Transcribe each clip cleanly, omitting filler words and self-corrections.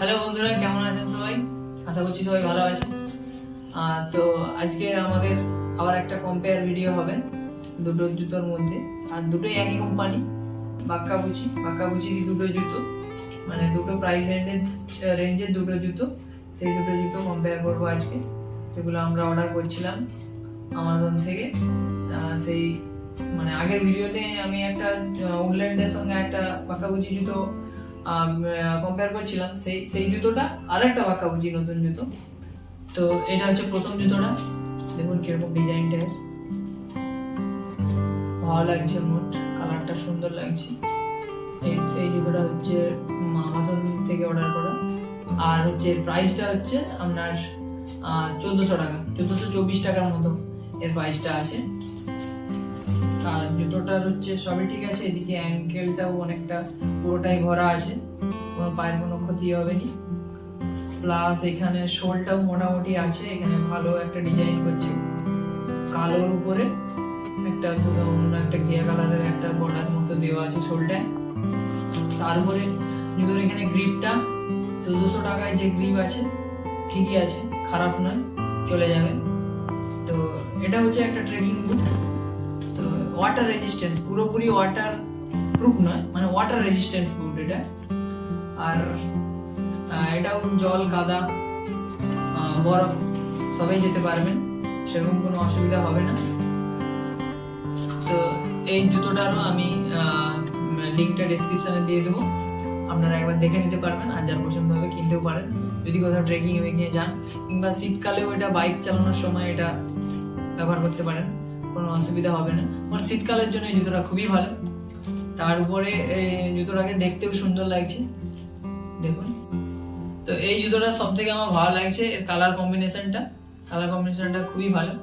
Hello বন্ধুরা, কেমন আছেন সবাই? আশা করছি সবাই ভালো আছেন। তো আজকে আমাদের আবার একটা কম্পেয়ার ভিডিও হবে দুটো জুতোর মধ্যে, আর দুটোই একই কোম্পানি, বাক্কাবুচির দুটো জুতো, মানে দুটো প্রাইস রেঞ্জের দুটো জুতো। সেই দুটো জুতো কম্পেয়ার করবো আজকে, যেগুলো আমরা অর্ডার করছিলাম আমাজন থেকে। সেই মানে আগের ভিডিওতে আমি একটা উডল্যান্ডের সঙ্গে একটা বাক্কাবুচি জুতো কম্পেয়ার করছিলাম, সেই জুতোটা আর একটা বাক্কাবুচি নতুন জুতো। তো এটা হচ্ছে প্রথম জুতোটা, দেখুন কিরকম ডিজাইনটা, ভালো লাগছে, মোট কালারটা সুন্দর লাগছে। এই জুতোটা হচ্ছে আমাজন থেকে অর্ডার করা, আর হচ্ছে প্রাইসটা হচ্ছে আপনার 1400 টাকা, 1424 টাকার মতো এর প্রাইসটা আছে। আর জুতোটার হচ্ছে সবই ঠিক আছে, এদিকে অ্যাঙ্কেলটাও অনেকটা পুরোটাই ভরা আছে, কোনো পায়ের কোনো ক্ষতি হবে না। প্লাস এখানে শোলটাও মোটামুটি আছে, এখানে ভালো একটা ডিজাইন করছে, কালোর উপরে একটা ঘিয়া কালারের একটা বর্ডার মতো দেওয়া আছে শোলটায়। তারপরে জুতোর এখানে গ্রিপটা 1400 টাকায় যে গ্রিপ আছে ঠিকই আছে, খারাপ নয়, চলে যাবে। তো এটা হচ্ছে একটা ট্রেকিং বুট, তো ওয়াটার রেজিস্ট্যান্স, পুরোপুরি ওয়াটার প্রুফ নয়, মানে ওয়াটার রেজিস্ট্যান্স বুট এটা। আর এটাও জল, কাদা, বরফ সবাই যেতে পারবেন, সেরকম কোনো অসুবিধা হবে না। তো এই জুতোটারও আমি লিঙ্কটা ডেসক্রিপশনে দিয়ে দেবো, আপনারা একবার দেখে নিতে পারবেন, আর যার পছন্দ হবে কিনতেও পারেন যদি কোথাও ট্রেকিং এ গিয়ে যান, কিংবা শীতকালেও এটা বাইক চালানোর সময় এটা ব্যবহার করতে পারেন, কোনো অসুবিধা হবে না। আমার শীতকালের জন্য এই জুতোটা খুবই ভালো। তার উপরে জুতোটাকে দেখতেও সুন্দর লাগছে, দেখুন। তো এই জুতোটা সব থেকে আমার ভালো লাগছে এর কালার কম্বিনেশনটা খুবই ভালো।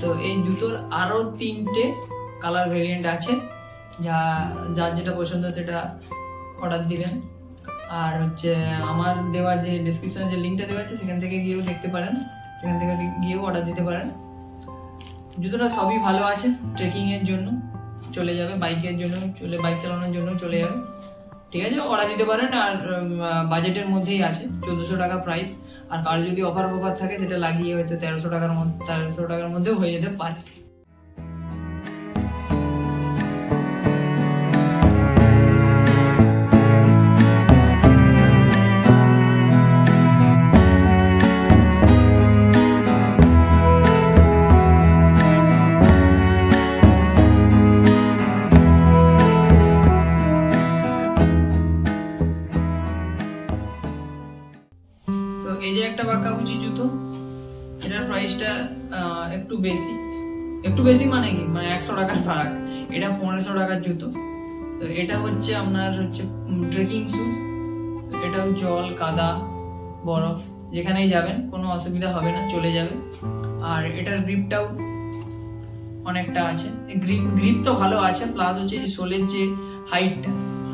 তো এই জুতোর আরো 3টে কালার ভেরিয়েন্ট আছে, যার যেটা পছন্দ সেটা অর্ডার দিবেন। আর হচ্ছে আমার দেওয়া যে ডেসক্রিপশনে যে লিঙ্কটা দেওয়া আছে সেখান থেকে গিয়েও দেখতে পারেন, সেখান থেকে গিয়েও অর্ডার দিতে পারেন। জুতোটা সবই ভালো আছে, ট্রেকিং এর জন্য চলে যাবে, বাইকের জন্য বাইক চালানোর জন্য চলে যাবে, ঠিক আছে, অর্ডার দিতে পারেন। আর বাজেটের মধ্যেই আছে, 1400 টাকা প্রাইস। আর কারো যদি অফার থাকে সেটা লাগিয়ে হয়তো 1300 টাকার মধ্যেও হয়ে যেতে পারে। এই যে একটা বাক্কাবুচি জুতো, এটার প্রাইসটা একটু বেশি মানে কি, মানে 100 টাকার ফারাক। এটা 1500 টাকার জুতো। তো এটা হচ্ছে আপনার ট্রেকিং শুজ, এটাও জল, কাদা, বরফ যেখানেই যাবেন কোনো অসুবিধা হবে না, চলে যাবে। আর এটার গ্রিপটাও অনেকটা আছে, গ্রিপ তো ভালো আছে, প্লাস হচ্ছে যে সোলের যে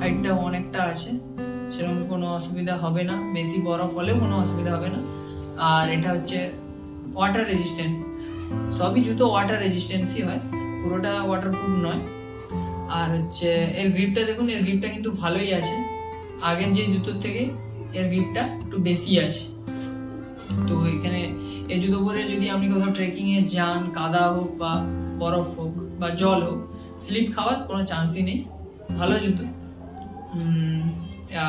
হাইটটাও অনেকটা আছে, সেরকম কোনো অসুবিধা হবে না, বেশি বরফ হলেও কোনো অসুবিধা হবে না। আর এটা হচ্ছে ওয়াটার রেজিস্ট্যান্স, সবই জুতো ওয়াটার রেজিস্ট্যান্সই হয়, পুরোটা ওয়াটারপ্রুফ নয়। আর হচ্ছে এর গ্রিপটা দেখুন, এর গ্রিপটা কিন্তু ভালোই আছে, আগের যে জুতোর থেকে এর গ্রিপটা একটু বেশি আছে। তো এখানে এই জুতো পরে যদি আপনি কোথাও ট্রেকিং এ যান, কাদা হোক বা বরফ হোক বা জল হোক, স্লিপ খাওয়ার কোনো চান্সই নেই, ভালো জুতো।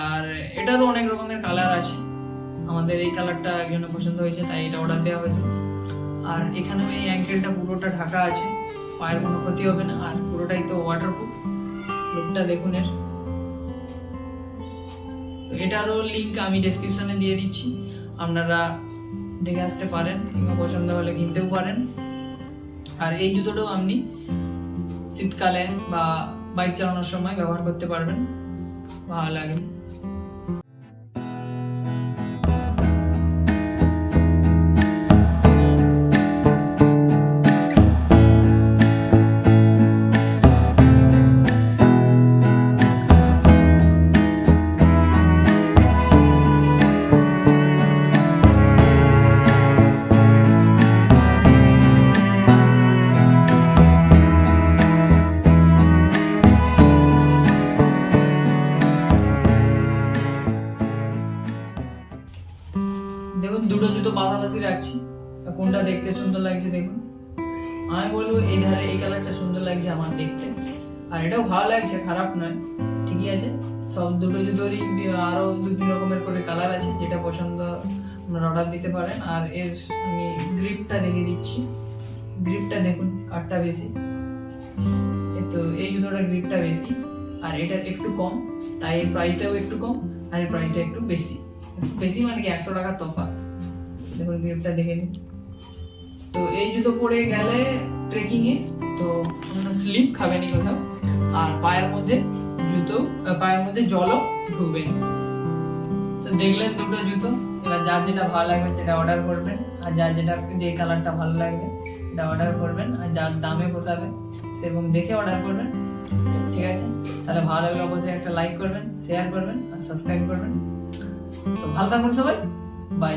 আর এটারও অনেক রকমের কালার আছে, আমাদের এই কালারটা একজনের পছন্দ হয়েছে তাই এটা অর্ডার দেওয়া হয়েছে। আর এখানে এই অ্যাঙ্কেলটা পুরোটা ঢাকা আছে, পায়ের কোনো ক্ষতি হবে না, আর পুরোটাই তো ওয়াটারপ্রুফ। লুকটা দেখুন এর। তো এটারও লিঙ্ক আমি ডেসক্রিপশনে দিয়ে দিচ্ছি, আপনারা দেখে আসতে পারেন, কিংবা পছন্দ হলে কিনতেও পারেন। আর এই জুতোটাও আপনি শীতকালে বা বাইক চালানোর সময় ব্যবহার করতে পারবেন, ভালো লাগে। দেখুন দুটো জুতো পাশাপাশি রাখছি, কোনটা দেখতে সুন্দর লাগছে দেখুন। আমি বলবো এই ধারে এই কালারটা সুন্দর লাগছে আমার দেখতে, আর এটাও ভালো লাগছে, খারাপ নয়, ঠিকই আছে। সব দুটো জুতোরই আরো 2-3 রকমের করে কালার আছে, যেটা পছন্দ আপনারা অর্ডার দিতে পারেন। আর এর আমি গ্রিপটা দেখিয়ে দিচ্ছি, গ্রিপটা দেখুন কাঠটা বেশি, তো এই জুতোটার গ্রিপটা বেশি আর এটার একটু কম, তাই এর প্রাইসটাও একটু কম আর এর প্রাইসটা একটু বেশি। বেশি মানে কি 100 টাকার তফাৎ। দেখুন গ্রিপটা দেখে নিন। তো এই জুতো পরে গেলে ট্রেকিং এ তো স্লিপ খাবে না কোথাও, আর পায়ের মধ্যে জলও ঢুকবে না। তো দেখলেন দুটো জুতো, এবার যার যেটা ভালো লাগবে সেটা অর্ডার করবেন, আর যার যে কালারটা ভালো লাগবে সেটা অর্ডার করবেন, আর যার দামে পোষাবে সেরকম দেখে অর্ডার করবেন, ঠিক আছে? তাহলে ভালো লাগলে অবশ্যই একটা লাইক করবেন, শেয়ার করবেন আর সাবস্ক্রাইব করবেন। তো ভালো থাকুন সবাই, বাই।